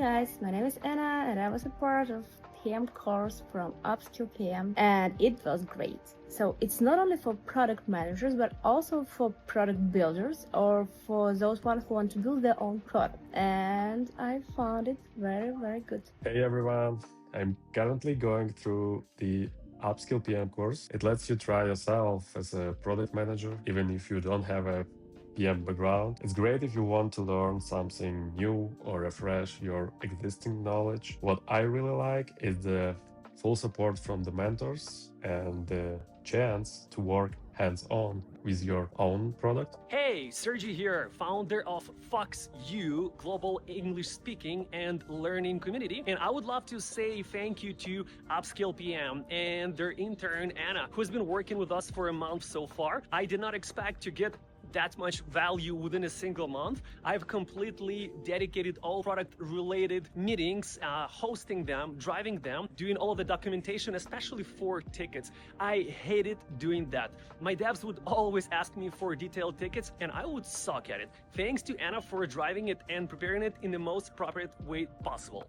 Guys, my name is Anna and I was a part of PM course from UpskillPM and it was great. So it's not only for product managers but also for product builders or for those ones who want to build their own product, and I found it very good. Hey everyone, I'm currently going through the UpskillPM course. It lets you try yourself as a product manager, even if you don't have a PM background. It's great if you want to learn something new or refresh your existing knowledge. What I really like is the full support from the mentors and the chance to work hands-on with your own product. Hey, Sergi here, founder of Fox U Global English Speaking and Learning Community. And I would love to say thank you to UpskillPM and their intern, Anna, who's been working with us for a month so far. I did not expect to get that much value within a single month. I've completely dedicated all product related meetings, hosting them, driving them, doing all of the documentation, especially for tickets. I hated doing that. My devs would always ask me for detailed tickets and I would suck at it. Thanks to Anna for driving it and preparing it in the most appropriate way possible.